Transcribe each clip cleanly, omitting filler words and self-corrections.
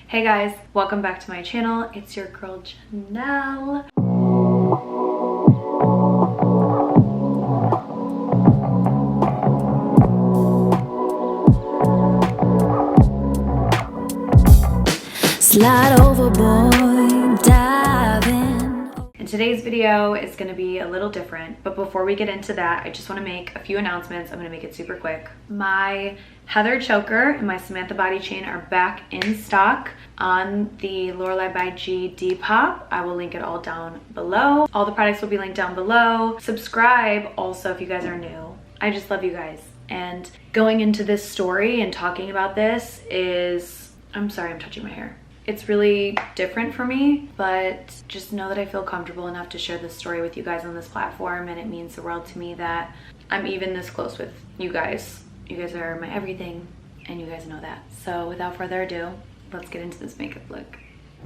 Hey guys, welcome back to my channel. It's your girl Genelle. Slide over, boy, dive in. And today's video is going to be a little different, but before we get into that, I just want to make a few announcements. I'm going to make it super quick. My Heather choker and my Samantha body chain are back in stock on the Lorelei by G Depop. I will link it all down below. All the products will be linked down below. Subscribe also if you guys are new. I just love you guys. And going into this story and talking about this is, I'm sorry, I'm touching my hair. It's really different for me, but just know that I feel comfortable enough to share this story with you guys on this platform, and it means the world to me that I'm even this close with you guys. You guys are my everything, and you guys know that. So without further ado, let's get into this makeup look.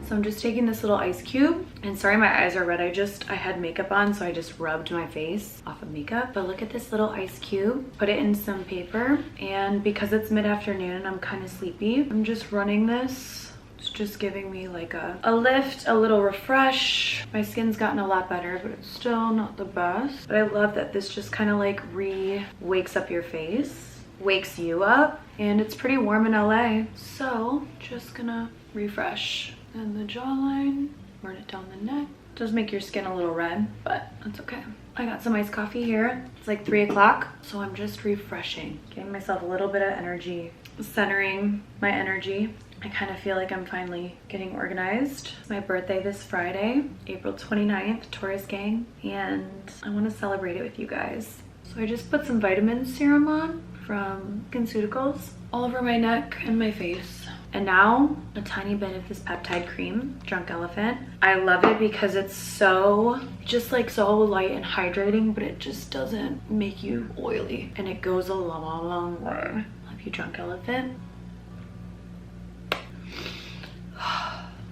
So I'm just taking this little ice cube, and sorry my eyes are red, I had makeup on, so I just rubbed my face off of makeup. But look at this little ice cube, put it in some paper, and because it's mid-afternoon and I'm kind of sleepy, I'm just running this. It's just giving me like a lift, a little refresh. My skin's gotten a lot better, but it's still not the best. But I love that this just kind of like wakes up your face, wakes you up, and it's pretty warm in LA. So just gonna refresh. And the jawline, run it down the neck. Does make your skin a little red, but that's okay. I got some iced coffee here. It's like 3 o'clock, so I'm just refreshing, getting myself a little bit of energy, centering my energy. I kind of feel like I'm finally getting organized. It's my birthday this Friday, April 29th, Taurus gang, and I want to celebrate it with you guys. So I just put some vitamin serum on from SkinCeuticals all over my neck and my face. And now a tiny bit of this peptide cream, Drunk Elephant. I love it because it's so light and hydrating, but it just doesn't make you oily, and it goes a long way. Love you, Drunk Elephant.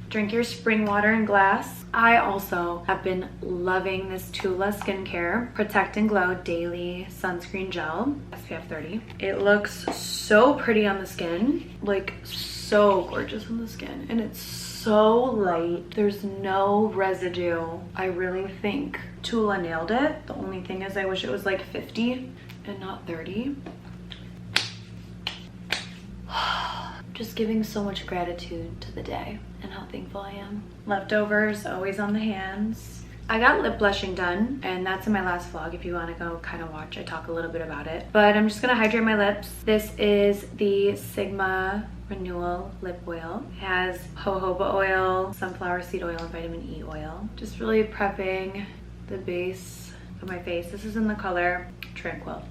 Drink your spring water in glass. I also have been loving this Tula skincare Protect and Glow Daily Sunscreen Gel, SPF 30. It looks so pretty on the skin, like so gorgeous on the skin, and it's so light. There's no residue. I really think Tula nailed it. The only thing is I wish it was like 50 and not 30. Just giving so much gratitude to the day and how thankful I am. Leftovers always on the hands. I got lip blushing done, and that's in my last vlog if you want to go kind of watch. I talk a little bit about it, but I'm just gonna hydrate my lips. This is the Sigma Renewal Lip Oil. It has jojoba oil, sunflower seed oil, and vitamin E oil. Just really prepping the base of my face. This is in the color Tranquil.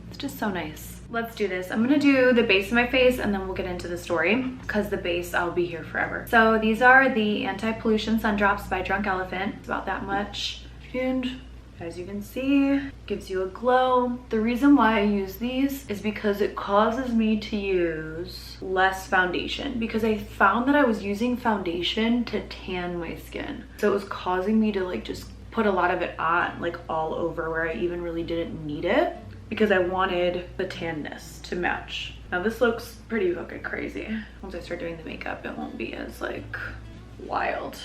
It's just so nice. Let's do this. I'm gonna do the base of my face and then we'll get into the story, because the base, I'll be here forever. So these are the anti-pollution sun drops by Drunk Elephant. It's about that much. And as you can see, gives you a glow. The reason why I use these is because it causes me to use less foundation, because I found that I was using foundation to tan my skin. So it was causing me to like just put a lot of it on, like all over, where I even really didn't need it, because I wanted the tanness to match. Now this looks pretty fucking crazy. Once I start doing the makeup, it won't be as like wild.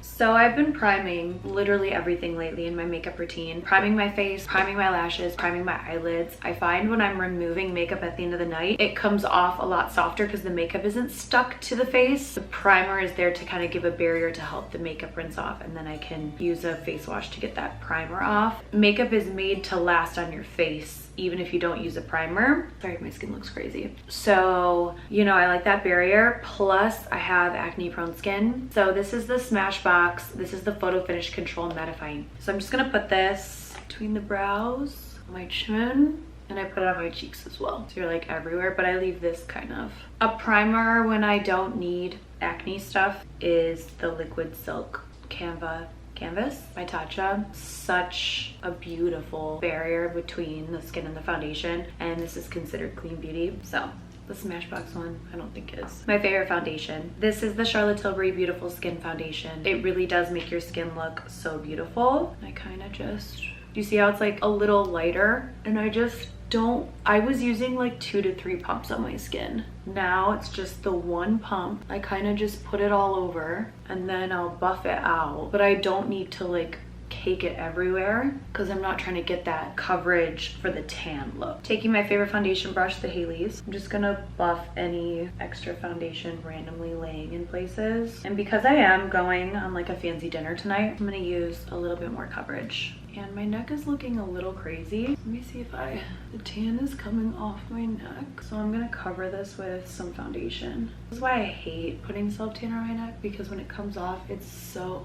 So I've been priming literally everything lately in my makeup routine. Priming my face, priming my lashes, priming my eyelids. I find when I'm removing makeup at the end of the night, it comes off a lot softer because the makeup isn't stuck to the face. The primer is there to kind of give a barrier to help the makeup rinse off, and then I can use a face wash to get that primer off. Makeup is made to last on your face, even if you don't use a primer. Sorry, my skin looks crazy. So, you know, I like that barrier. Plus, I have acne prone skin. So this is the Smashbox. This is the Photo Finish Control Mattifying. So I'm just gonna put this between the brows, my chin, and I put it on my cheeks as well. So you're like everywhere, but I leave this kind of. A primer when I don't need acne stuff is the Liquid Silk Canvas by Tatcha. Such a beautiful barrier between the skin and the foundation, and this is considered clean beauty. So the Smashbox one, I don't think is my favorite foundation. This is the Charlotte Tilbury Beautiful Skin Foundation. It really does make your skin look so beautiful. I kind of just, you see how it's like a little lighter, and I was using like 2 to 3 pumps on my skin. Now it's just the one pump. I kind of just put it all over and then I'll buff it out, but I don't need to like cake it everywhere because I'm not trying to get that coverage for the tan look. Taking my favorite foundation brush, the Haley's, I'm just gonna buff any extra foundation randomly laying in places. And because I am going on like a fancy dinner tonight, I'm gonna use a little bit more coverage. And my neck is looking a little crazy. Let me see if the tan is coming off my neck. So I'm gonna cover this with some foundation. This is why I hate putting self tan on my neck, because when it comes off, it's so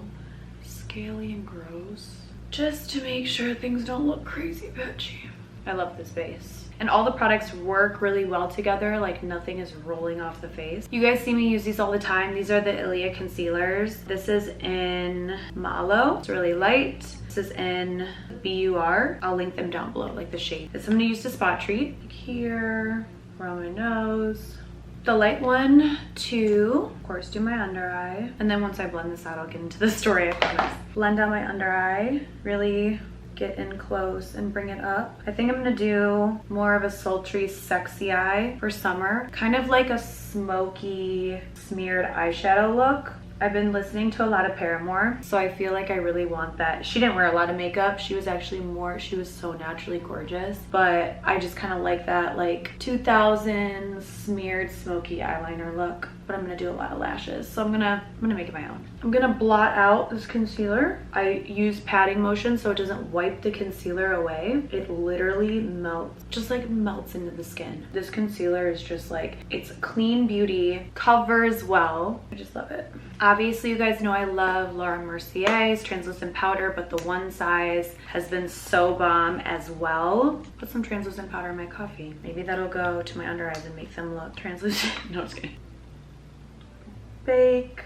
scaly and gross. Just to make sure things don't look crazy bitchy. I love this base. And all the products work really well together, like nothing is rolling off the face. You guys see me use these all the time. These are the Ilia concealers. This is in Malo. It's really light. This is in BUR. I'll link them down below, like the shade. This I'm gonna use to spot treat. Like here, around my nose. The light one to, of course, do my under eye. And then once I blend this out, I'll get into the story, I promise. Blend out my under eye, really get in close and bring it up. I think I'm gonna do more of a sultry, sexy eye for summer. Kind of like a smoky, smeared eyeshadow look. I've been listening to a lot of Paramore, so I feel like I really want that. She didn't wear a lot of makeup. She was actually she was so naturally gorgeous, but I just kind of like that like 2000s smeared smoky eyeliner look. But I'm gonna do a lot of lashes, so I'm gonna make it my own. I'm gonna blot out this concealer. I use patting motion so it doesn't wipe the concealer away. It literally melts, just like melts into the skin. This concealer is just like, it's clean beauty, covers well. I just love it. Obviously, you guys know I love Laura Mercier's translucent powder, but the one size has been so bomb as well. Put some translucent powder in my coffee. Maybe that'll go to my under eyes and make them look translucent. No, just kidding. Bake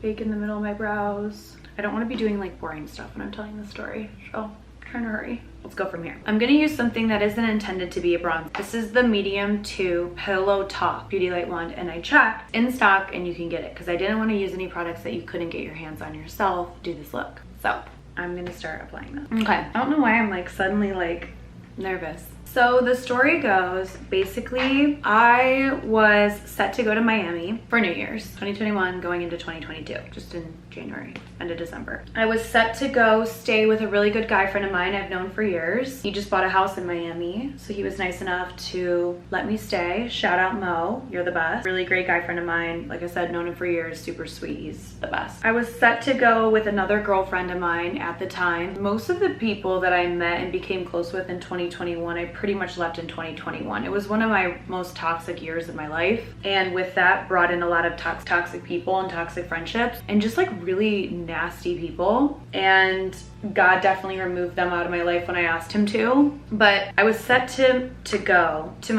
in the middle of my brows. I don't want to be doing like boring stuff when I'm telling the story, so I'm trying to hurry. Let's go from here. I'm gonna use something that isn't intended to be a bronze. This is the medium 2 Pillow Talk Beauty Light Wand, and I checked in stock and you can get it because I didn't want to use any products that you couldn't get your hands on yourself to do this look. So I'm gonna start applying them. Okay, I don't know why I'm like suddenly like nervous. So the story goes, basically, I was set to go to Miami for New Year's 2021 going into 2022, just in January, end of December. I was set to go stay with a really good guy friend of mine I've known for years. He just bought a house in Miami, so he was nice enough to let me stay. Shout out Mo, you're the best. Really great guy friend of mine. Like I said, known him for years, super sweet, he's the best. I was set to go with another girlfriend of mine at the time. Most of the people that I met and became close with in 2021, I pretty much left in 2021. It was one of my most toxic years of my life, and with that brought in a lot of toxic people and toxic friendships and just like really nasty people, and God definitely removed them out of my life when I asked him to. But I was set to go to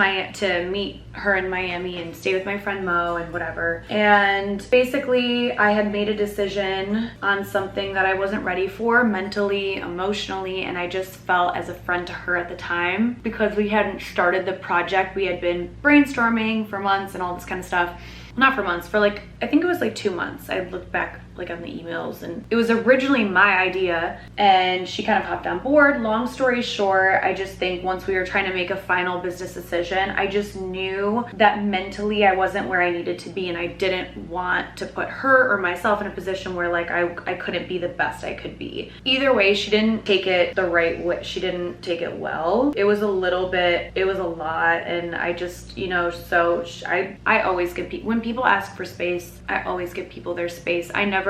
meet her in Miami and stay with my friend Mo and whatever. And basically I had made a decision on something that I wasn't ready for mentally, emotionally, and I just felt as a friend to her at the time because we hadn't started the project. We had been brainstorming for months and all this kind of stuff. Not for months, for like, I think it was like 2 months. I looked back like on the emails, and it was originally my idea and she kind of hopped on board. Long story short, I just think once we were trying to make a final business decision, I just knew that mentally I wasn't where I needed to be, and I didn't want to put her or myself in a position where like I couldn't be the best I could be. Either way, she didn't take it the right way. She didn't take it well. It was a little bit, it was a lot, and I just, you know, so I always give people, when people ask for space, I always give people their space. I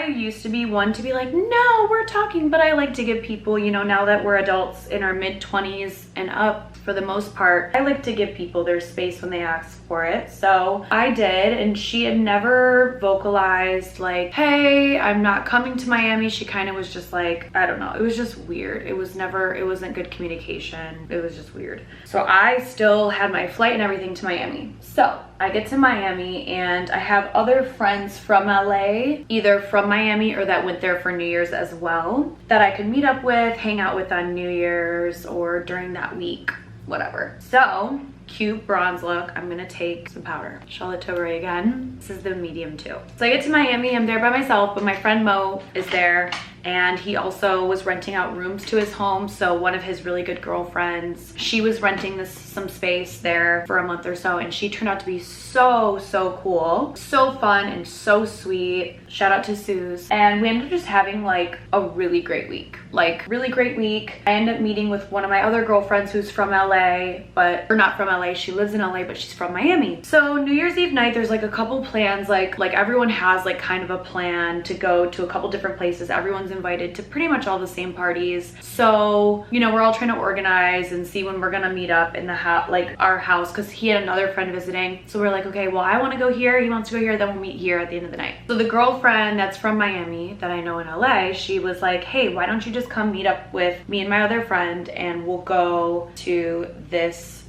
used to be one to be like, no, we're talking, but I like to give people, you know, now that we're adults in our mid-20s and up for the most part, I like to give people their space when they ask for it. So I did, and she had never vocalized like, hey, I'm not coming to Miami. She kind of was just like, I don't know, it was just weird. It wasn't good communication. It was just weird. So I still had my flight and everything to Miami. So I get to Miami and I have other friends from LA, either from Miami or that went there for New Year's as well, that I could meet up with, hang out with on New Year's or during that week, whatever. So cute bronze look. I'm gonna take some powder. Charlotte Tilbury again. This is the medium 2. So I get to Miami, I'm there by myself, but my friend Mo is there, and he also was renting out rooms to his home. So one of his really good girlfriends, she was renting some space there for a month or so, and she turned out to be so cool, so fun, and so sweet. Shout out to Suze. And we ended up just having like a really great week. I ended up meeting with one of my other girlfriends who's from LA, or not from LA, she lives in LA, but she's from Miami. So New Year's Eve night, there's like a couple plans, like everyone has like kind of a plan to go to a couple different places. Everyone's invited to pretty much all the same parties. So, you know, we're all trying to organize and see when we're gonna meet up in the house, like our house, because he had another friend visiting. So we're like, okay, well, I want to go here, he wants to go here, then we'll meet here at the end of the night. So the girlfriend that's from Miami that I know in LA, she was like, hey, why don't you just come meet up with me and my other friend, and we'll go to this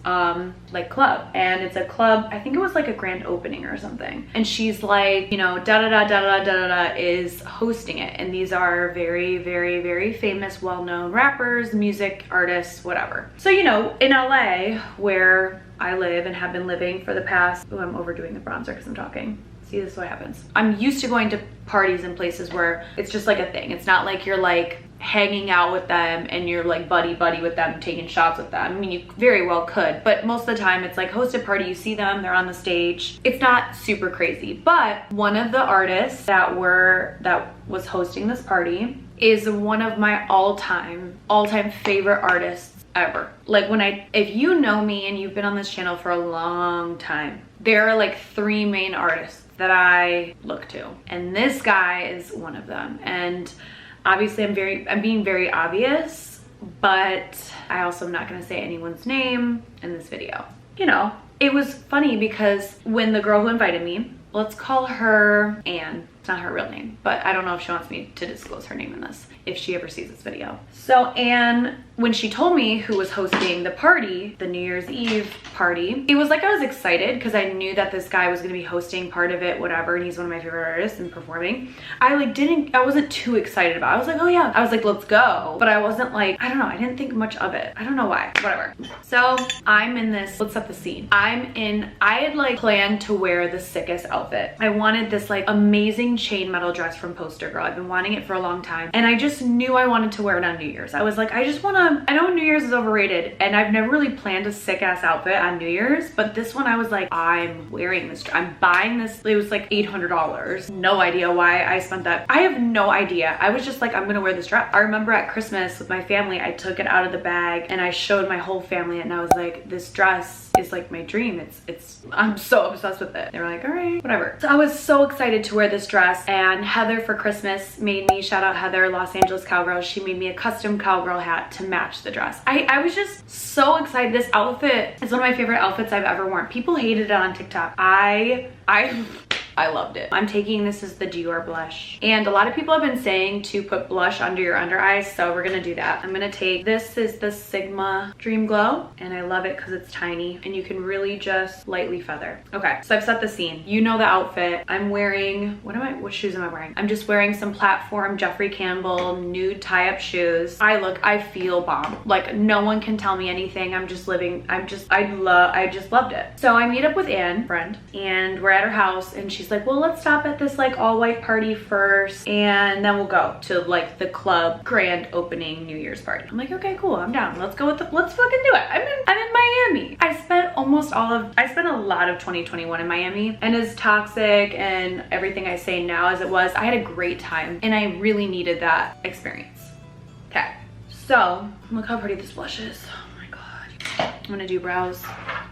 like club. And it's a club, I think it was like a grand opening or something, and she's like, you know, da is hosting it, and these are very famous, well-known rappers, music artists, whatever. So, you know, in LA where I live and have been living for the past, oh, I'm overdoing the bronzer because I'm talking. See, this is what happens. I'm used to going to parties and places where it's just like a thing. It's not like you're like hanging out with them and you're like buddy with them, taking shots with them. I mean, you very well could, but most of the time it's like hosted party, you see them, they're on the stage. It's not super crazy. But one of the artists that was hosting this party is one of my all-time favorite artists ever. Like, if you know me and you've been on this channel for a long time, there are like 3 main artists that I look to, and this guy is one of them. And obviously I'm being very obvious, but I also am not going to say anyone's name in this video. You know, it was funny because when the girl who invited me, let's call her Anne, it's not her real name, but I don't know if she wants me to disclose her name in this, if she ever sees this video. So Anne, when she told me who was hosting the party, the New Year's Eve party, it was like I was excited because I knew that this guy was going to be hosting part of it, whatever, and he's one of my favorite artists and performing. I wasn't too excited about it. I was like, oh yeah, I was like, let's go, but I wasn't like, I don't know, I didn't think much of it. I don't know why, whatever. So I'm in this, let's set the scene. I had like planned to wear the sickest outfit. I wanted this like amazing chainmail dress from Poster Girl. I've been wanting it for a long time, and I just knew I wanted to wear it on New Year's. I was like, I know New Year's is overrated, and I've never really planned a sick ass outfit on New Year's, but this one I was like, I'm wearing this, I'm buying this. It was like $800. No idea why I spent that. I have no idea. I was just like, I'm gonna wear this dress. I remember at Christmas with my family, I took it out of the bag and I showed my whole family it, and I was like, this dress is like my dream. I'm so obsessed with it. They were like, all right, whatever. So I was so excited to wear this dress, and Heather for Christmas made me, shout out Heather, Los Angeles Cowgirl, she made me a custom cowgirl hat to match the dress. I was just so excited. This outfit is one of my favorite outfits I've ever worn. People hated it on TikTok. I loved it. I'm taking this as the Dior blush. And a lot of people have been saying to put blush under your under eyes, so we're gonna do that. I'm gonna take, this is the Sigma Dream Glow, and I love it because it's tiny and you can really just lightly feather. Okay, so I've set the scene. You know the outfit. I'm wearing, what shoes am I wearing? I'm just wearing some platform Jeffrey Campbell nude tie-up shoes. I feel bomb. Like, no one can tell me anything. I just loved it. So I meet up with Anne, friend, and we're at her house, and she's like, well, let's stop at this like all-white party first, and then we'll go to like the club grand opening New Year's party. I'm like, okay, cool, I'm down. Let's fucking do it. I'm in Miami. I spent a lot of 2021 in Miami, and as toxic and everything I say now as it was, I had a great time, and I really needed that experience. Okay, so look how pretty this blush is. Oh my god. I'm gonna do brows.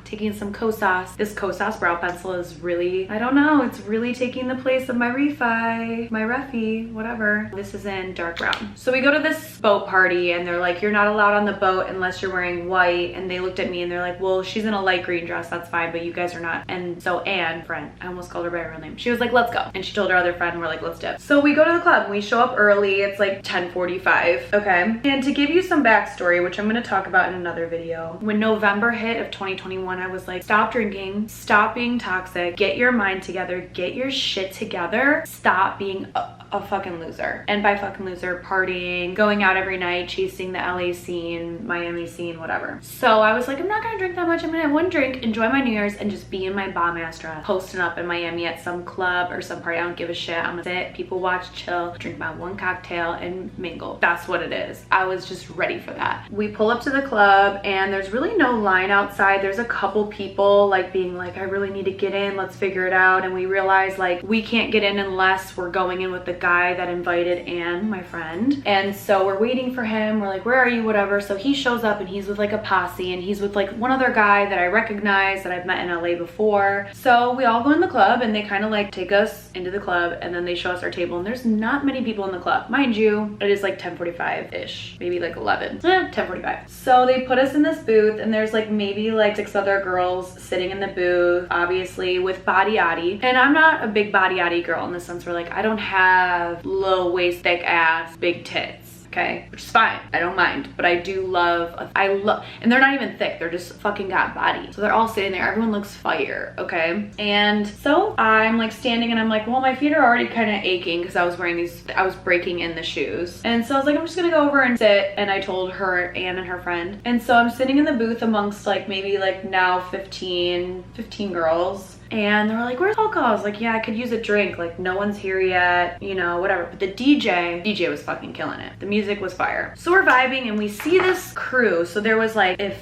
Taking some Kosas. This Kosas brow pencil is really, I don't know, it's really taking the place of my Refi, whatever. This is in dark brown. So we go to this boat party, and they're like, you're not allowed on the boat unless you're wearing white. And they looked at me and they're like, well, she's in a light green dress, that's fine, but you guys are not. And so Anne, friend, I almost called her by her real name, she was like, let's go. And she told her other friend, and we're like, let's dip. So we go to the club, and we show up early. It's like 10:45, okay? And to give you some backstory, which I'm gonna talk about in another video, when November hit of 2021 one, I was like, stop drinking, stop being toxic, get your mind together, get your shit together, stop being a fucking loser. And by fucking loser, partying, going out every night, chasing the LA scene, Miami scene, whatever. So I was like, I'm not gonna drink that much. I'm gonna have one drink, enjoy my New Year's, and just be in my bomb ass dress, posting up in Miami at some club or some party. I don't give a shit. I'm gonna sit, people watch, chill, drink my one cocktail, and mingle. That's what it is. I was just ready for that. We pull up to the club, and there's really no line outside. There's a couple people like being like, I really need to get in, let's figure it out. And we realize like we can't get in unless we're going in with the guy that invited Anne, my friend. And so we're waiting for him. We're like, where are you? Whatever. So he shows up and he's with like a posse, and he's with like one other guy that I recognize that I've met in LA before. So we all go in the club, and they kind of like take us into the club, and then they show us our table, and there's not many people in the club. Mind you, it is like 10:45-ish, maybe like 11. 10:45. So they put us in this booth, and there's like maybe like 6 other girls sitting in the booth, obviously with body yaddy. And I'm not a big body yaddy girl in the sense where like I don't have low waist, thick ass, big tits. Okay, which is fine, I don't mind, but I do love, and they're not even thick, they're just fucking got body. So they're all sitting there, everyone looks fire, okay? And so I'm like standing, and I'm like, well, my feet are already kind of aching because I was wearing these, I was breaking in the shoes. And so I was like, I'm just gonna go over and sit, and I told her, Anne and her friend. And so I'm sitting in the booth amongst like maybe like now 15 girls. And they were like, where's alcohol? I was like, yeah, I could use a drink. Like, no one's here yet, you know, whatever. But the DJ was fucking killing it. The music was fire. So we're vibing, and we see this crew. So there was like,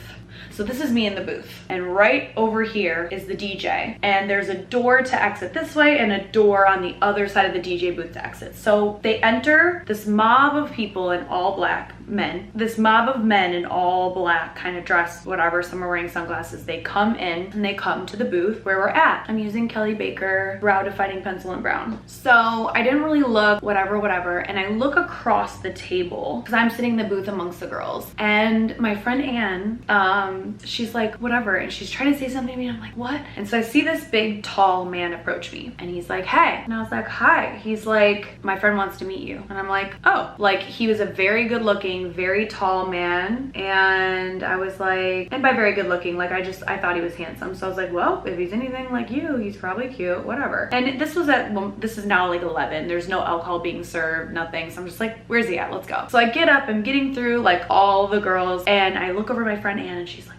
so this is me in the booth, and right over here is the DJ, and there's a door to exit this way and a door on the other side of the DJ booth to exit. So they enter, this mob of people in all black, men, this mob of men in all black, kind of dressed, whatever, some are wearing sunglasses. They come in, and they come to the booth where we're at. I'm using Kelly Baker Brow Defining Pencil in Brown. So I didn't really look, whatever, and I look across the table, because I'm sitting in the booth amongst the girls, and my friend Anne, she's like, whatever, and she's trying to say something to me, and I'm like, what? And so I see this big, tall man approach me, and he's like, hey. And I was like, hi. He's like, my friend wants to meet you. And I'm like, oh. Like, he was a very good looking, very tall man, and I was like, and by very good looking, like, I thought he was handsome. So I was like, well, if he's anything like you, he's probably cute, whatever. And this was well, this is now like 11. There's no alcohol being served, nothing. So I'm just like, where's he at? Let's go. So I get up, I'm getting through like all the girls, and I look over my friend Anne, and she's like,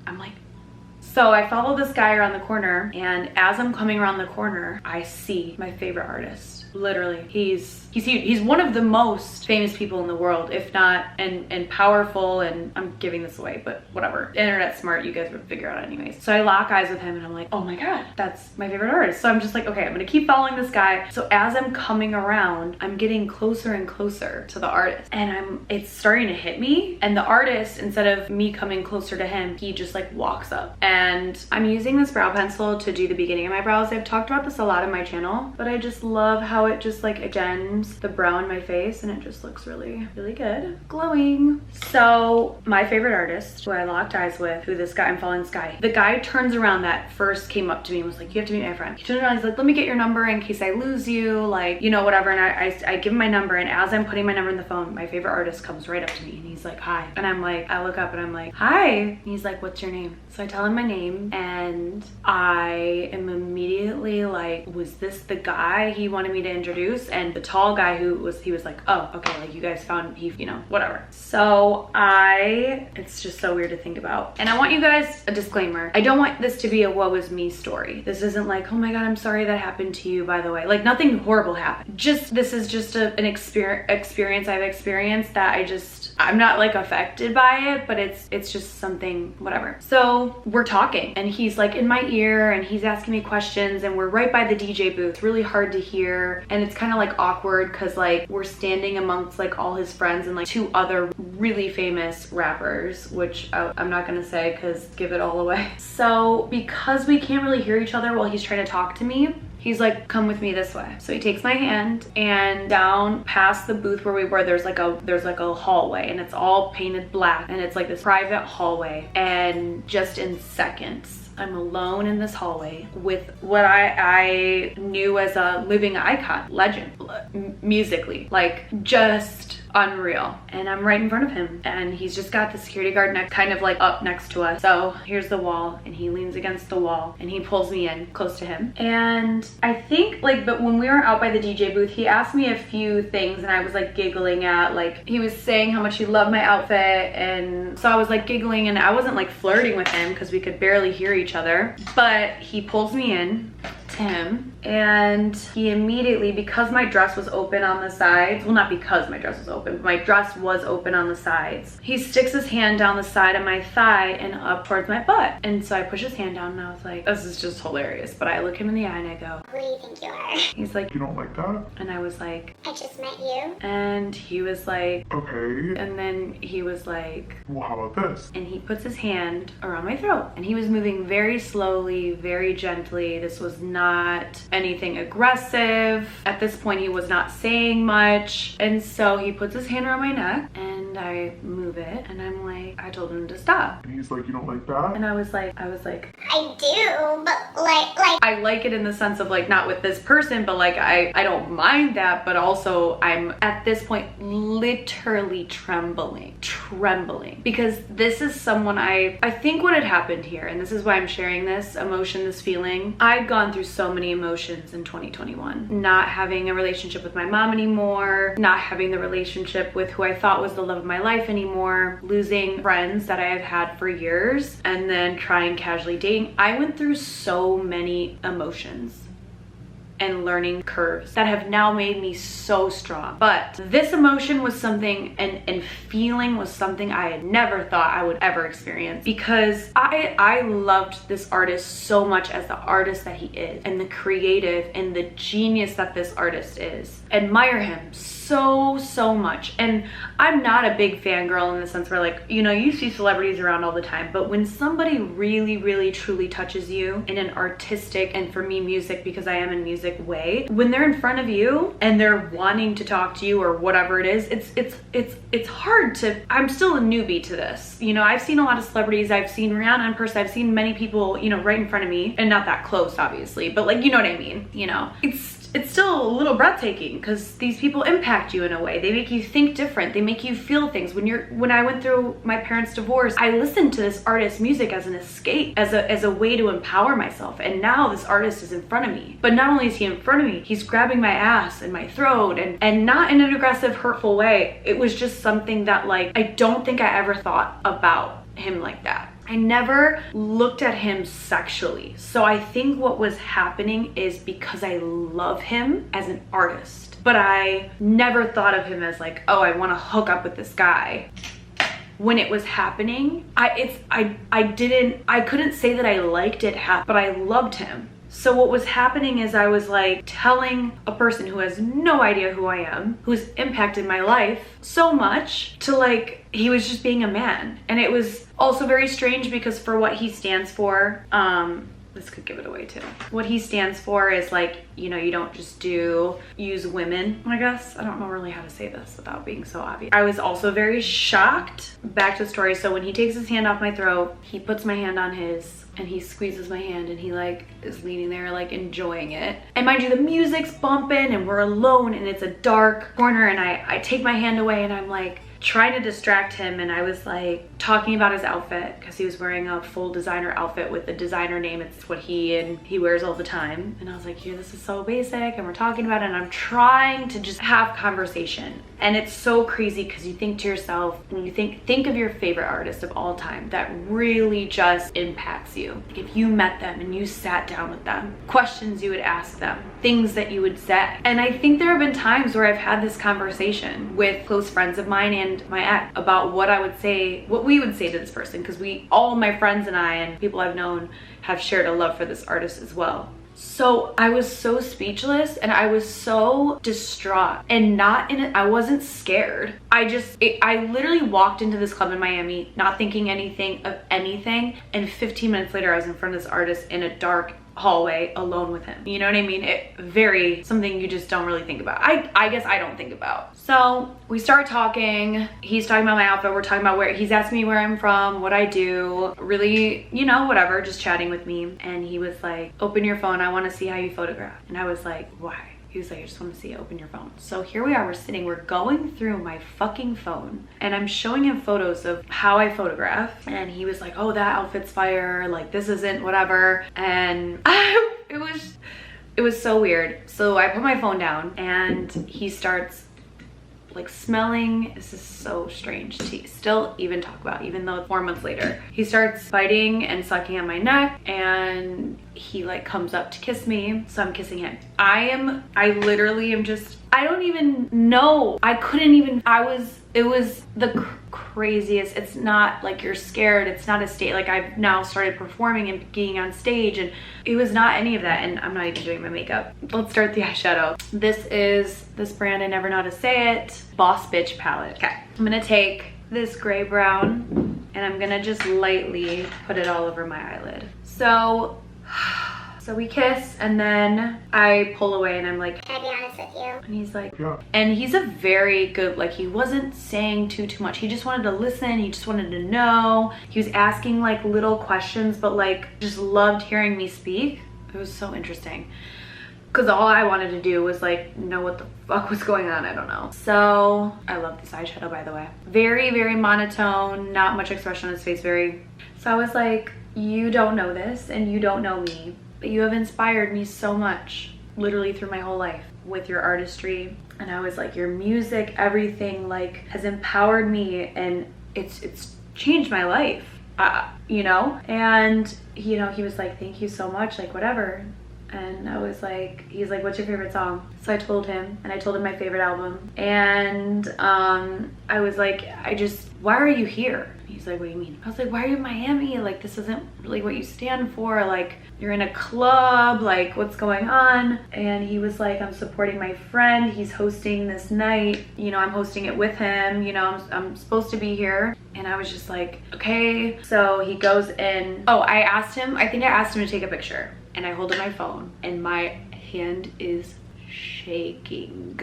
I'm like, so I follow this guy around the corner, and as I'm coming around the corner, I see my favorite artist. Literally, he's huge. He's one of the most famous people in the world, if not, and powerful, and I'm giving this away, but whatever. Internet smart, you guys would figure out anyways. So I lock eyes with him, and I'm like, oh my God, that's my favorite artist. So I'm just like, okay, I'm gonna keep following this guy. So as I'm coming around, I'm getting closer and closer to the artist, and it's starting to hit me. And the artist, instead of me coming closer to him, he just like walks up. And I'm using this brow pencil to do the beginning of my brows. I've talked about this a lot on my channel, but I just love how it just like agends the brow in my face, and it just looks really, really good. Glowing. So my favorite artist, who I locked eyes with, who this guy, I'm following this guy. The guy turns around that first came up to me and was like, you have to meet my friend. He turns around, he's like, let me get your number in case I lose you, like, you know, whatever. And I give him my number, and as I'm putting my number in the phone, my favorite artist comes right up to me, and he's like, hi. And I'm like, I look up, and I'm like, hi. And he's like, what's your name? So I tell him my name, and I am immediately like, was this the guy he wanted me to introduce? And the tall guy he was like, oh, okay, like you guys found, you know, whatever. So it's just so weird to think about. And I want you guys, a disclaimer, I don't want this to be a woe is me story. This isn't like, oh my God, I'm sorry that happened to you, by the way. Like, nothing horrible happened. This is just an experience I've experienced that I'm not like affected by it, but it's just something, whatever. So we're talking, and he's like in my ear, and he's asking me questions, and we're right by the DJ booth. It's really hard to hear, and it's kind of like awkward because like we're standing amongst like all his friends and like 2 other really famous rappers, which I'm not gonna say because give it all away. So because we can't really hear each other while he's trying to talk to me, he's like, come with me this way. So he takes my hand, and down past the booth where we were, there's like a hallway, and it's all painted black, and it's like this private hallway. And just in seconds, I'm alone in this hallway with what I knew as a living icon, legend, musically, like just unreal. And I'm right in front of him, and he's just got the security guard kind of like up next to us. So here's the wall, and he leans against the wall, and he pulls me in close to him. And I think like, but when we were out by the DJ booth, he asked me a few things, and I was like giggling at, like, he was saying how much he loved my outfit, and so I was like giggling, and I wasn't like flirting with him because we could barely hear each other. But he pulls me in to him, and he immediately, because my dress was open on the sides, well, not because my dress was open, but my dress was open on the sides, he sticks his hand down the side of my thigh and up towards my butt. And so I push his hand down, and I was like, this is just hilarious. But I look him in the eye and I go, who do you think you are? He's like, you don't like that? and I was like, I just met you. and he was like, Okay. and then he was like, Well, how about this? and he puts his hand around my throat, and he was moving very slowly, very gently. This was not anything aggressive. At this point, he was not saying much. And so he puts his hand around my neck, and I move it, and I'm like, I told him to stop. And he's like, you don't like that? And I was like, I do, but like I like it in the sense of like, not with this person, but like I don't mind that, but also I'm at this point literally trembling because this is someone I think what had happened here, and this is why I'm sharing this emotion, this feeling. I'd gone through so many emotions in 2021. Not having a relationship with my mom anymore, not having the relationship with who I thought was the love of my life anymore, losing friends that I have had for years, and then trying casually dating. I went through so many emotions and learning curves that have now made me so strong. But this emotion was something, and feeling was something I had never thought I would ever experience, because I loved this artist so much as the artist that he is, and the creative and the genius that this artist is. Admire him so much. And I'm not a big fangirl in the sense where, like, you know, you see celebrities around all the time, but when somebody really truly touches you in an artistic, and for me music, because I am in music, way, when they're in front of you and they're wanting to talk to you or whatever it is, it's hard to, I'm still a newbie to this. You know, I've seen a lot of celebrities, I've seen Rihanna in person, I've seen many people, you know, right in front of me, and not that close obviously, but like, you know what I mean, you know, it's still a little breathtaking because these people impact you in a way. They make you think different. They make you feel things. When I went through my parents' divorce, I listened to this artist's music as an escape, as a way to empower myself. And now this artist is in front of me. But not only is he in front of me, he's grabbing my ass and my throat, and not in an aggressive, hurtful way. It was just something that, like, I don't think I ever thought about him like that. I never looked at him sexually. So I think what was happening is because I love him as an artist, but I never thought of him as like, oh, I want to hook up with this guy. When it was happening, I couldn't say that I liked it, but I loved him. So what was happening is I was like telling a person who has no idea who I am, who's impacted my life so much, to like, he was just being a man. And it was also very strange because for what he stands for, this could give it away too. What he stands for is like, you know, you don't just use women, I guess. I don't know really how to say this without being so obvious. I was also very shocked. Back to the story. So when he takes his hand off my throat, he puts my hand on his, and he squeezes my hand, and he like is leaning there like enjoying it. And mind you, the music's bumping and we're alone and it's a dark corner, and I take my hand away and I'm like trying to distract him, and I was like talking about his outfit because he was wearing a full designer outfit with the designer name. It's what he wears all the time. And I was like, yeah, this is so basic, and we're talking about it, and I'm trying to just have conversation. And it's so crazy because you think to yourself, when you think of your favorite artist of all time that really just impacts you. Like if you met them and you sat down with them, questions you would ask them, things that you would say. And I think there have been times where I've had this conversation with close friends of mine and my ex about what we would say to this person, because all my friends and I and people I've known have shared a love for this artist as well. So I was so speechless and I was so distraught, and I wasn't scared. I literally walked into this club in Miami not thinking anything of anything, and 15 minutes later I was in front of this artist in a dark hallway alone with him. You know what I mean? Something you just don't really think about. I guess I don't think about. So we start talking. He's talking about my outfit. We're talking about he's asking me where I'm from, what I do, really, you know, whatever, just chatting with me. And he was like, open your phone. I want to see how you photograph. And I was like, why? He was like, I just want to see you open your phone. So here we are, we're sitting, we're going through my fucking phone and I'm showing him photos of how I photograph. And he was like, oh, that outfit's fire. Like this isn't whatever. And it was so weird. So I put my phone down and he starts like smelling. This is so strange to still even talk about, even though 4 months later. He starts biting and sucking on my neck and he like comes up to kiss me. So I'm kissing him. I literally am just, I don't even know. It was the craziest. It's not like you're scared. It's not a state. Like I've now started performing and being on stage and it was not any of that. And I'm not even doing my makeup. Let's start the eyeshadow. This is this brand, I never know how to say it, Boss Bitch palette. Okay, I'm gonna take this gray brown and I'm gonna just lightly put it all over my eyelid. So we kiss and then I pull away and I'm like, Can I be honest with you? and he's like, Yeah. and he's a very good, like he wasn't saying too much. He just wanted to listen. He just wanted to know. He was asking like little questions, but like just loved hearing me speak. It was so interesting. Because all I wanted to do was like know what the fuck was going on. I don't know. So I love this eyeshadow, by the way. Very, very monotone, not much expression on his face. So I was like, you don't know this and you don't know me, but you have inspired me so much, literally through my whole life with your artistry. And I was like, your music, everything like has empowered me and it's changed my life, you know? And you know, he was like, thank you so much, like whatever. And I was like, he's like, what's your favorite song? So I told him, and I told him my favorite album. And I was like, why are you here? He's like, what do you mean? I was like, why are you in Miami? Like, this isn't really what you stand for. Like, you're in a club, like what's going on? And he was like, I'm supporting my friend. He's hosting this night. You know, I'm hosting it with him. You know, I'm supposed to be here. And I was just like, okay. So he goes in. Oh, I think I asked him to take a picture. And I hold up my phone and my hand is shaking.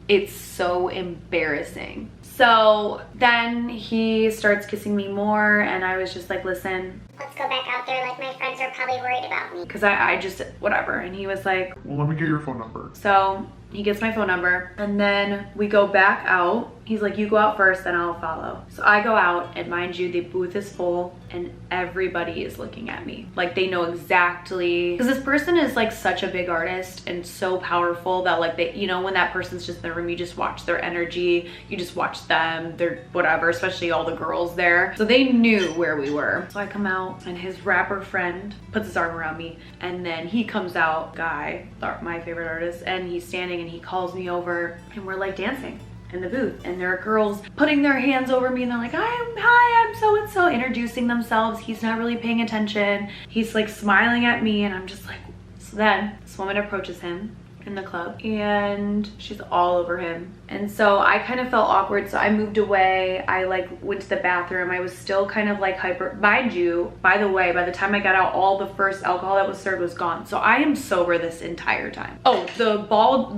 It's so embarrassing. So then he starts kissing me more and I was just like, listen. Let's go back out there, like my friends are probably worried about me. Cause I just, whatever. And he was like, Well, let me get your phone number. so he gets my phone number and then we go back out. He's like, you go out first, then I'll follow. So I go out and mind you, the booth is full and everybody is looking at me. Like they know exactly, because this person is like such a big artist and so powerful that like they, you know, when that person's just in the room, you just watch their energy, you just watch them, they're whatever, especially all the girls there. So they knew where we were. So I come out and his rapper friend puts his arm around me and then he comes out, Guy, my favorite artist, and he's standing and he calls me over and we're like dancing in the booth and there are girls putting their hands over me and they're like, hi, I'm so-and-so, introducing themselves. He's not really paying attention. He's like smiling at me and I'm just like, so then this woman approaches him in the club and she's all over him. And so I kind of felt awkward, so I moved away. I like went to the bathroom. I was still kind of like hyper. Mind you, by the way, by the time I got out, all the first alcohol that was served was gone. So I am sober this entire time. Oh,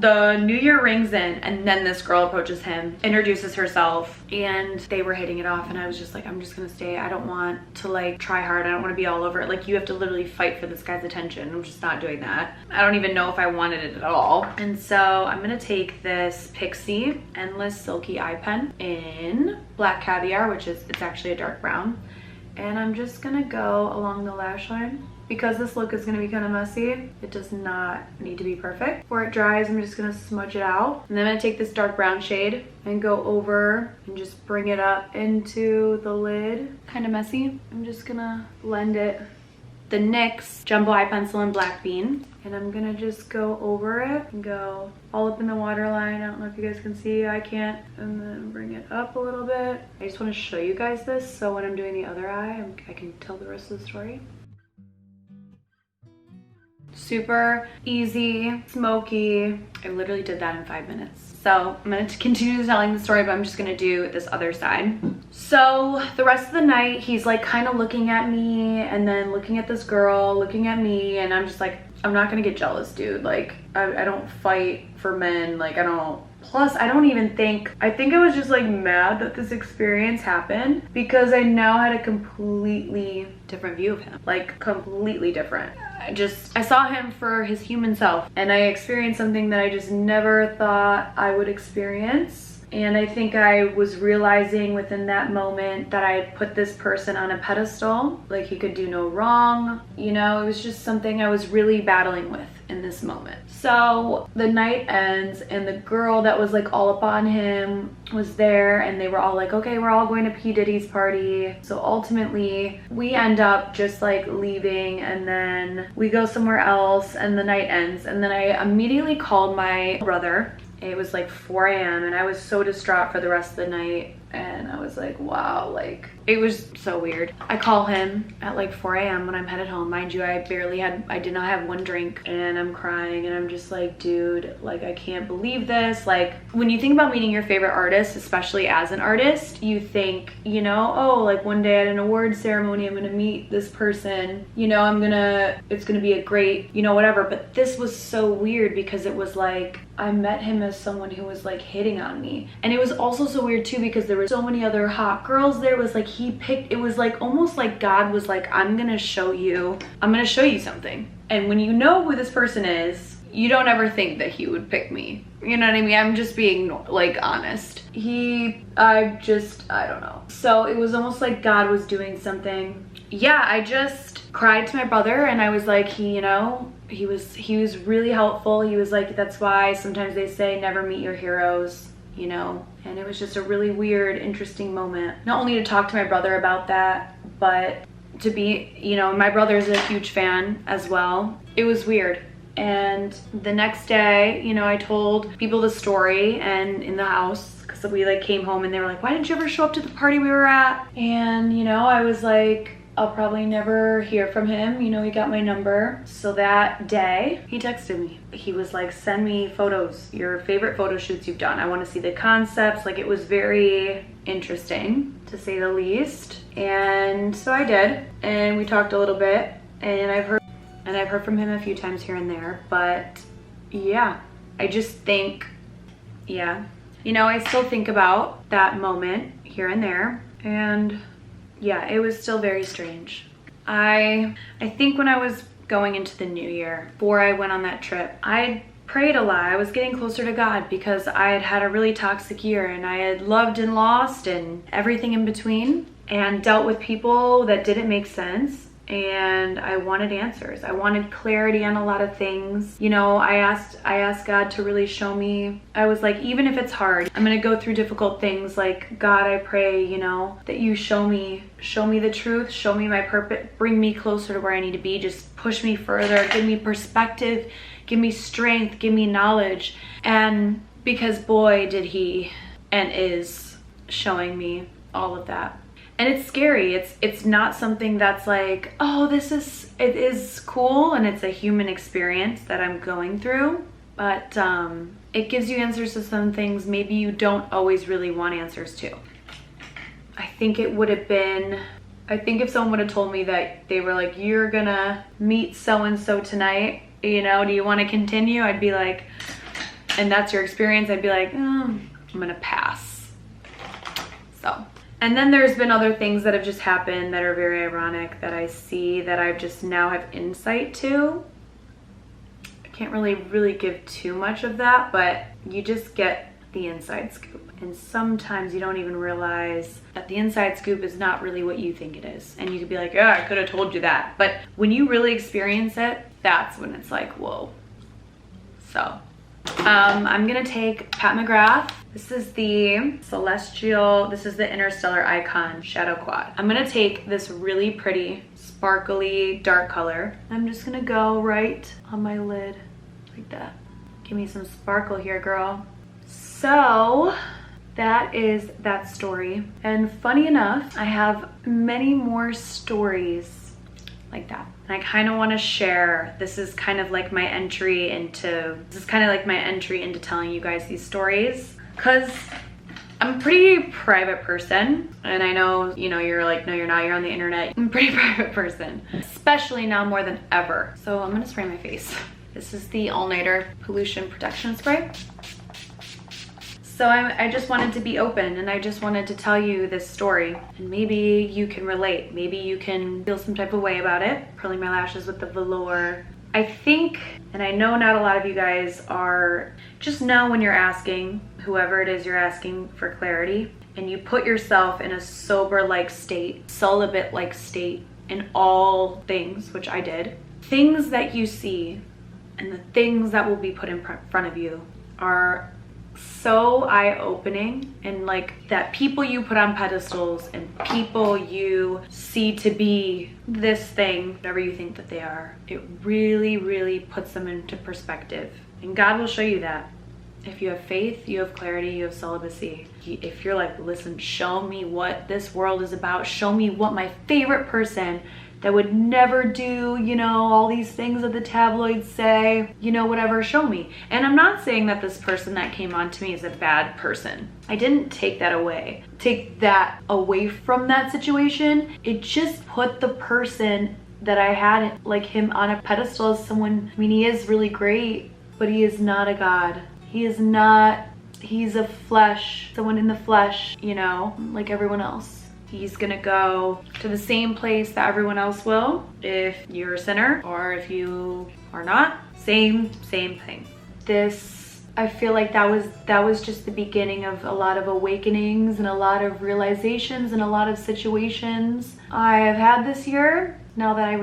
the New Year rings in and then this girl approaches him, introduces herself, and they were hitting it off and I was just like, I'm just gonna stay. I don't want to like try hard. I don't want to be all over it. Like you have to literally fight for this guy's attention. I'm just not doing that. I don't even know if I wanted it at all. And so I'm gonna take this Pixie Endless Silky Eye Pen in Black Caviar, it's actually a dark brown. And I'm just gonna go along the lash line. Because this look is gonna be kind of messy, it does not need to be perfect. Before it dries, I'm just gonna smudge it out. And then I'm gonna take this dark brown shade and go over and just bring it up into the lid. Kind of messy. I'm just gonna blend it. The NYX Jumbo Eye Pencil in Black Bean. And I'm gonna just go over it and go all up in the waterline. I don't know if you guys can see, I can't. And then bring it up a little bit. I just wanna show you guys this so when I'm doing the other eye, I can tell the rest of the story. Super easy, smoky. I literally did that in 5 minutes. So I'm gonna continue telling the story, but I'm just gonna do this other side. So the rest of the night, he's like kind of looking at me and then looking at this girl, looking at me, and I'm just like, I'm not gonna get jealous, dude. Like, I don't fight for men. Like, I don't. Plus, I don't even think, I think I was just like mad that this experience happened because I now had a completely different view of him. Like, completely different. I saw him for his human self, and I experienced something that I just never thought I would experience. And I think I was realizing within that moment that I had put this person on a pedestal, like he could do no wrong. You know, it was just something I was really battling with in this moment. So the night ends, and the girl that was like all up on him was there, and they were all like, okay, we're all going to P. Diddy's party. So ultimately we end up just like leaving, and then we go somewhere else, and the night ends. And then I immediately called my brother. It was like 4 a.m. and I was so distraught for the rest of the night, and I was like, wow, like it was so weird. I call him at like 4 a.m. when I'm headed home. Mind you, I did not have one drink, and I'm crying, and I'm just like, dude, like I can't believe this. Like when you think about meeting your favorite artist, especially as an artist, you think, you know, oh, like one day at an award ceremony I'm gonna meet this person, you know, it's gonna be a great, you know, whatever. But this was so weird because it was like I met him as someone who was like hitting on me. And it was also so weird too because there were so many other hot girls there. It was like it was like almost like God was like, I'm gonna show you something. And when you know who this person is, you don't ever think that he would pick me. You know what I mean? I'm just being like honest. I don't know. So it was almost like God was doing something. Yeah, I just cried to my brother, and I was like, he was really helpful. He was like, that's why sometimes they say never meet your heroes, you know. And it was just a really weird, interesting moment. Not only to talk to my brother about that, but to be, you know, my brother's a huge fan as well. It was weird. And the next day, you know, I told people the story and in the house, because we like came home and they were like, why didn't you ever show up to the party we were at? And, you know, I was like, I'll probably never hear from him. You know, he got my number. So that day, he texted me. He was like, send me photos, your favorite photo shoots you've done. I want to see the concepts. Like, it was very interesting, to say the least. And so I did. And we talked a little bit. And I've heard from him a few times here and there. But yeah, I just think, yeah. You know, I still think about that moment here and there. And yeah, it was still very strange. I think when I was going into the new year, before I went on that trip, I prayed a lot. I was getting closer to God because I had had a really toxic year, and I had loved and lost and everything in between, and dealt with people that didn't make sense. And I wanted answers. I wanted clarity on a lot of things. You know, I asked God to really show me. I was like, even if it's hard, I'm gonna go through difficult things. Like, God, I pray, you know, that you show me the truth, show me my purpose, bring me closer to where I need to be, just push me further, give me perspective, give me strength, give me knowledge. And because boy, did he and is showing me all of that. And it's scary. It's not something that's like, oh, it is cool and it's a human experience that I'm going through. But it gives you answers to some things maybe you don't always really want answers to. I think if someone would have told me that they were like, you're gonna meet so-and-so tonight, you know, do you want to continue? I'd be like, and that's your experience, I'd be like, I'm gonna pass. So. And then there's been other things that have just happened that are very ironic that I see that I just now have insight to. I can't really give too much of that, but you just get the inside scoop. And sometimes you don't even realize that the inside scoop is not really what you think it is. And you could be like, oh, I could have told you that. But when you really experience it, that's when it's like, whoa. So I'm gonna take Pat McGrath. This is the Celestial, this is the Interstellar Icon Shadow Quad. I'm gonna take this really pretty, sparkly, dark color. I'm just gonna go right on my lid, like that. Give me some sparkle here, girl. So, that is that story. And funny enough, I have many more stories like that. And I kind of want to share, this is kind of like my entry into telling you guys these stories, because I'm a pretty private person, and I know, you know, you're like, no, you're not, you're on the internet. I'm a pretty private person, especially now more than ever. So I'm gonna spray my face. This is the All Nighter Pollution Protection Spray. So I just wanted to be open, and I just wanted to tell you this story, and maybe you can relate. Maybe you can feel some type of way about it. Curling my lashes with the velour. I think, and I know not a lot of you guys are, just know when you're asking, whoever it is you're asking for clarity, and you put yourself in a sober-like state, celibate-like state in all things, which I did. Things that you see and the things that will be put in front of you are so eye-opening, and like that people you put on pedestals and people you see to be this thing, whatever you think that they are, it really, really puts them into perspective. And God will show you that. If you have faith, you have clarity, you have celibacy. If you're like, listen, show me what this world is about, show me what my favorite person that would never do, you know, all these things that the tabloids say, you know, whatever, show me. And I'm not saying that this person that came on to me is a bad person. I didn't take that away from that situation. It just put the person that I had, like him, on a pedestal as someone, I mean, he is really great, but he is not a God. He is not, he's a flesh, someone in the flesh, you know, like everyone else. He's gonna go to the same place that everyone else will if you're a sinner or if you are not. Same thing. This, I feel like that was just the beginning of a lot of awakenings and a lot of realizations and a lot of situations I have had this year. Now that I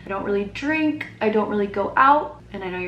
don't really drink, I don't really go out, and I know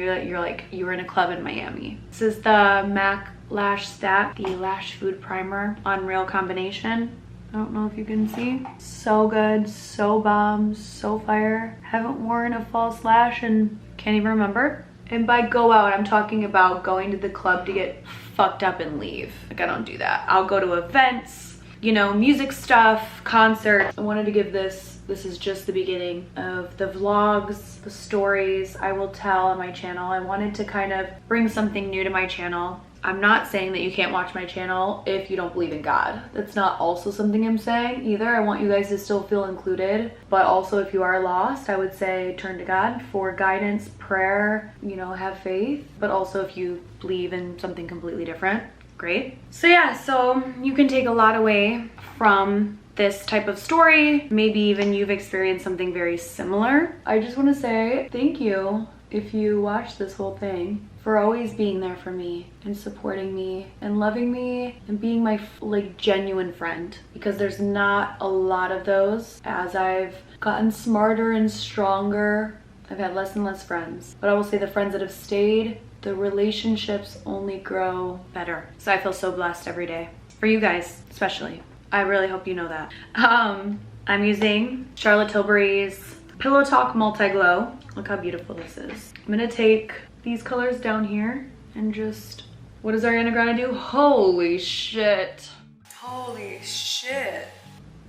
you were in a club in Miami. This is the MAC Lash Stat, the Lash Food Primer, Unreal combination. I don't know if you can see. So good, so bomb, so fire. Haven't worn a false lash and can't even remember. And by go out, I'm talking about going to the club to get fucked up and leave. Like, I don't do that. I'll go to events, you know, music stuff, concerts. I wanted to give this is just the beginning of the vlogs, the stories I will tell on my channel. I wanted to kind of bring something new to my channel. I'm not saying that you can't watch my channel if you don't believe in God. That's not also something I'm saying either. I want you guys to still feel included. But also, if you are lost, I would say turn to God for guidance, prayer, you know, have faith. But also if you believe in something completely different, great. So yeah, so you can take a lot away from this type of story. Maybe even you've experienced something very similar. I just want to say thank you if you watched this whole thing, for always being there for me and supporting me and loving me and being my like genuine friend, because there's not a lot of those. As I've gotten smarter and stronger, I've had less and less friends, but I will say the friends that have stayed, the relationships only grow better. So I feel so blessed every day for you guys, especially. I really hope you know that. I'm using Charlotte Tilbury's Pillow Talk Multi Glow. Look how beautiful this is. I'm gonna take these colors down here and just, what is Ariana Grande do? Holy shit. Holy shit.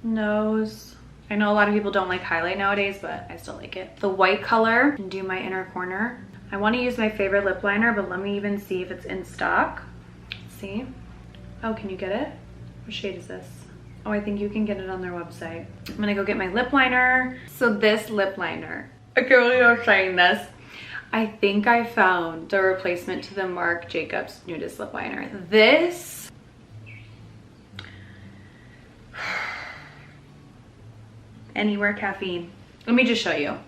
Nose. I know a lot of people don't like highlight nowadays, but I still like it. The white color, and do my inner corner. I want to use my favorite lip liner, but let me even see if it's in stock. Let's see. Oh, can you get it? What shade is this? Oh, I think you can get it on their website. I'm gonna go get my lip liner. So this lip liner, I can't believe I'm trying this. I think I found the replacement to the Marc Jacobs Nudist lip liner. This, Anywhere Caffeine. Let me just show you.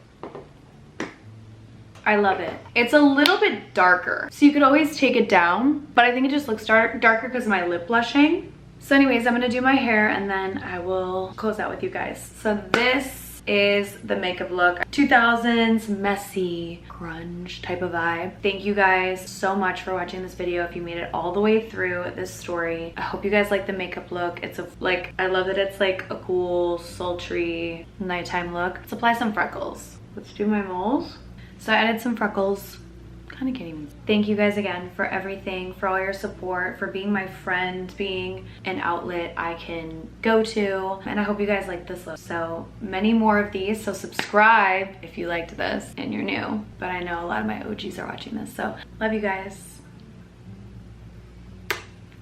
I love it. It's a little bit darker, so you could always take it down, but I think it just looks darker because of my lip blushing. So anyways, I'm gonna do my hair and then I will close out with you guys. So this is the makeup look. 2000s messy grunge type of vibe. Thank you guys so much for watching this video. If you made it all the way through this story, I hope you guys like the makeup look. It's I love that it's like a cool, sultry nighttime look. Let's apply some freckles. Let's do my moles. So I added some freckles. Kind of can't even. Thank you guys again for everything, for all your support, for being my friend, being an outlet I can go to, and I hope you guys like this look. So many more of these, so subscribe if you liked this and you're new, but I know a lot of my OGs are watching this, so love you guys.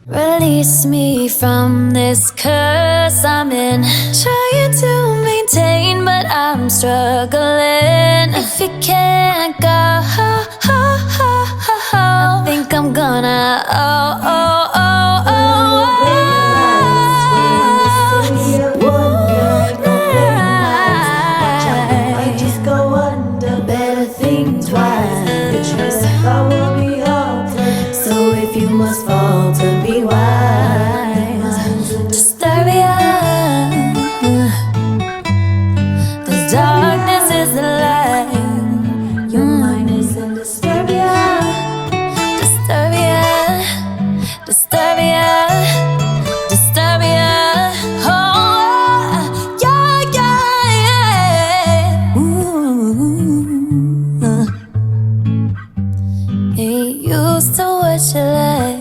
Release me from this curse I'm in. Trying to maintain, but I'm struggling. If you can't go, I think I'm gonna. Oh, oh, oh, oh. to what you like.